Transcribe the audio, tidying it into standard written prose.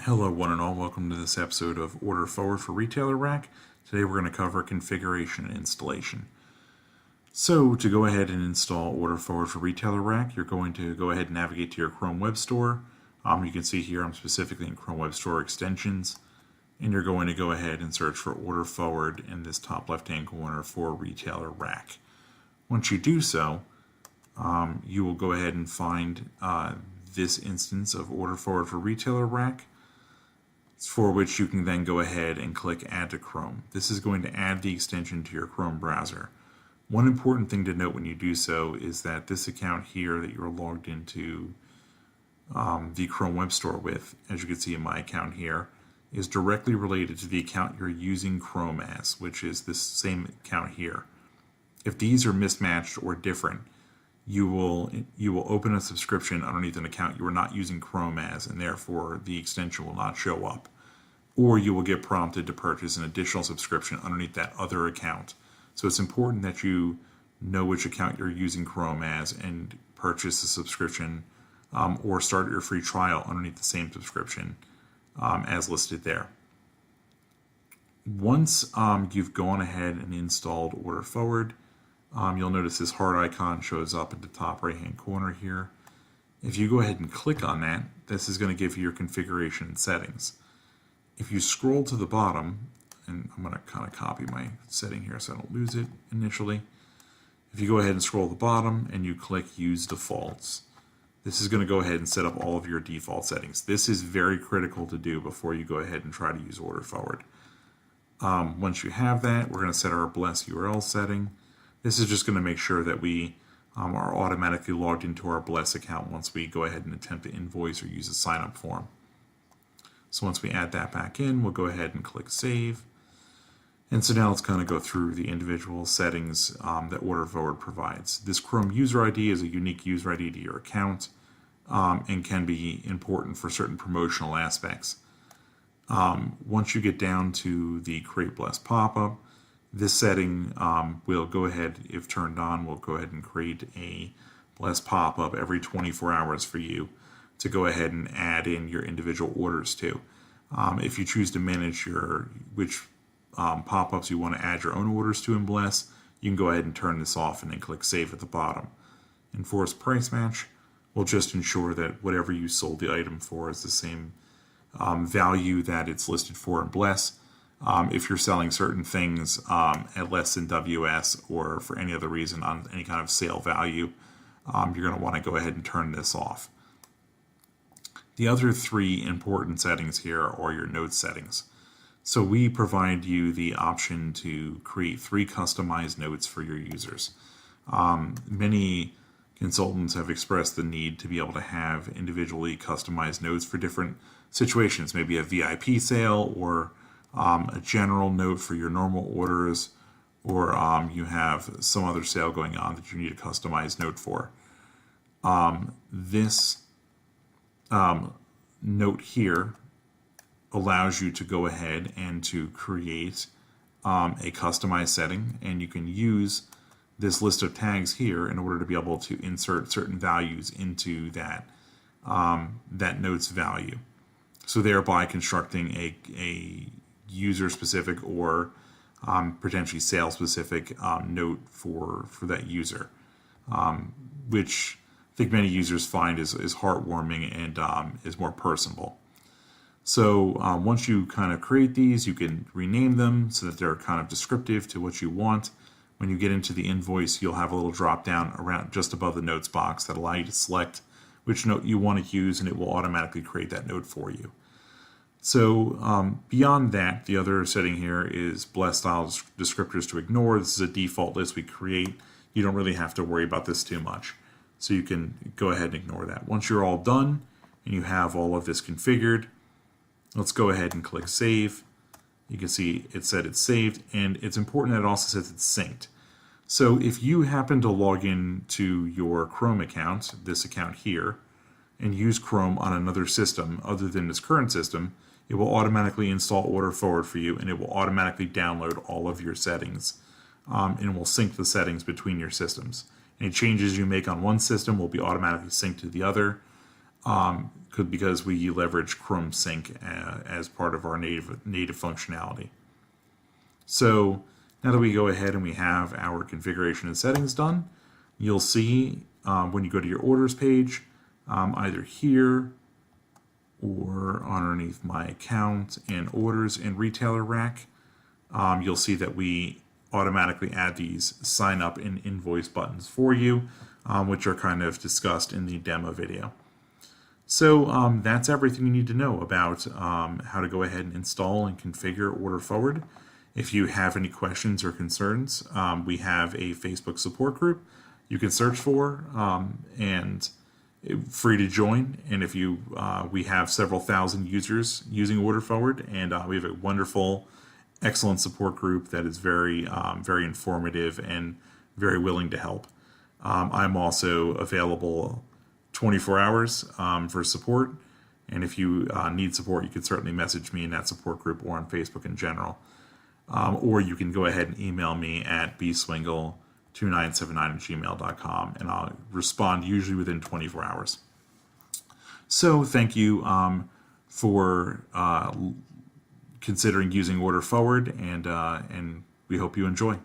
Hello one and all, welcome to this episode of OrderForward for RetailerRack. Today we're going to cover configuration and installation. So to go ahead and install OrderForward for RetailerRack, you're going to go ahead and navigate to your Chrome Web Store. You can see here I'm specifically in Chrome Web Store extensions, and you're going to go ahead and search for OrderForward in this top left hand corner for RetailerRack. Once you do so, you will go ahead and find this instance of OrderForward for RetailerRack, for which you can then go ahead and click Add to Chrome. This is going to add the extension to your Chrome browser. One important thing to note when you do so is that this account here that you're logged into the Chrome Web Store with, as you can see in my account here, is directly related to the account you're using Chrome as, which is this same account here. If these are mismatched or different, you will open a subscription underneath an account you are not using Chrome as, and therefore the extension will not show up. Or you will get prompted to purchase an additional subscription underneath that other account. So it's important that you know which account you're using Chrome as and purchase a subscription or start your free trial underneath the same subscription as listed there. Once you've gone ahead and installed OrderForward, you'll notice this heart icon shows up at the top right hand corner here. If you go ahead and click on that, this is going to give you your configuration and settings. If you scroll to the bottom, and I'm going to kind of copy my setting here so I don't lose it initially. If you go ahead and scroll to the bottom and you click Use Defaults, this is going to go ahead and set up all of your default settings. This is very critical to do before you go ahead and try to use OrderForward. Once you have that, we're going to set our Bless URL setting. This is just going to make sure that we are automatically logged into our Bless account once we go ahead and attempt to invoice or use a sign-up form. So once we add that back in, we'll go ahead and click Save. And so now let's kind of go through the individual settings that OrderForward provides. This Chrome user ID is a unique user ID to your account and can be important for certain promotional aspects. Once you get down to the Create Bless pop-up, this setting will go ahead, if turned on, we'll go ahead and create a Bless pop-up every 24 hours for you to go ahead and add in your individual orders to. If you choose to manage which pop-ups you want to add your own orders to in Bless, you can go ahead and turn this off and then click Save at the bottom. Enforce Price Match will just ensure that whatever you sold the item for is the same value that it's listed for in Bless. If you're selling certain things at less than WS or for any other reason on any kind of sale value, you're going to want to go ahead and turn this off. The other three important settings here are your note settings. So we provide you the option to create 3 customized notes for your users. Many consultants have expressed the need to be able to have individually customized notes for different situations, maybe a VIP sale or a general note for your normal orders, or you have some other sale going on that you need a customized note for. This note here allows you to go ahead and to create a customized setting, and you can use this list of tags here in order to be able to insert certain values into that note's value. So thereby constructing a user-specific or potentially sale-specific note for that user, which I think many users find is heartwarming and is more personable. So once you kind of create these, you can rename them so that they're kind of descriptive to what you want. When you get into the invoice, you'll have a little drop down around just above the notes box that allow you to select which note you want to use, and it will automatically create that note for you. So beyond that, the other setting here is Bless style descriptors to ignore. This is a default list we create. You don't really have to worry about this too much. So you can go ahead and ignore that. Once you're all done and you have all of this configured, let's go ahead and click Save. You can see it said it's saved, and it's important that it also says it's synced. So if you happen to log in to your Chrome account, this account here, and use Chrome on another system other than this current system, it will automatically install OrderForward for you, and it will automatically download all of your settings, and will sync the settings between your systems. Any changes you make on one system will be automatically synced to the other. because we leverage Chrome Sync as part of our native functionality. So now that we go ahead and we have our configuration and settings done, you'll see when you go to your orders page, either here or underneath my account and orders in RetailerRack, you'll see that we automatically add these sign up and invoice buttons for you, which are kind of discussed in the demo video. So that's everything you need to know about how to go ahead and install and configure OrderForward. If you have any questions or concerns, we have a Facebook support group you can search for and free to join. And if you, we have several thousand users using OrderForward, and we have a wonderful, excellent support group that is very, very informative and very willing to help. I'm also available 24 hours for support, and if you need support, you can certainly message me in that support group or on Facebook in general. Or you can go ahead and email me at bswingle2979@gmail.com, and I'll respond usually within 24 hours. So thank you for considering using OrderForward, and we hope you enjoy.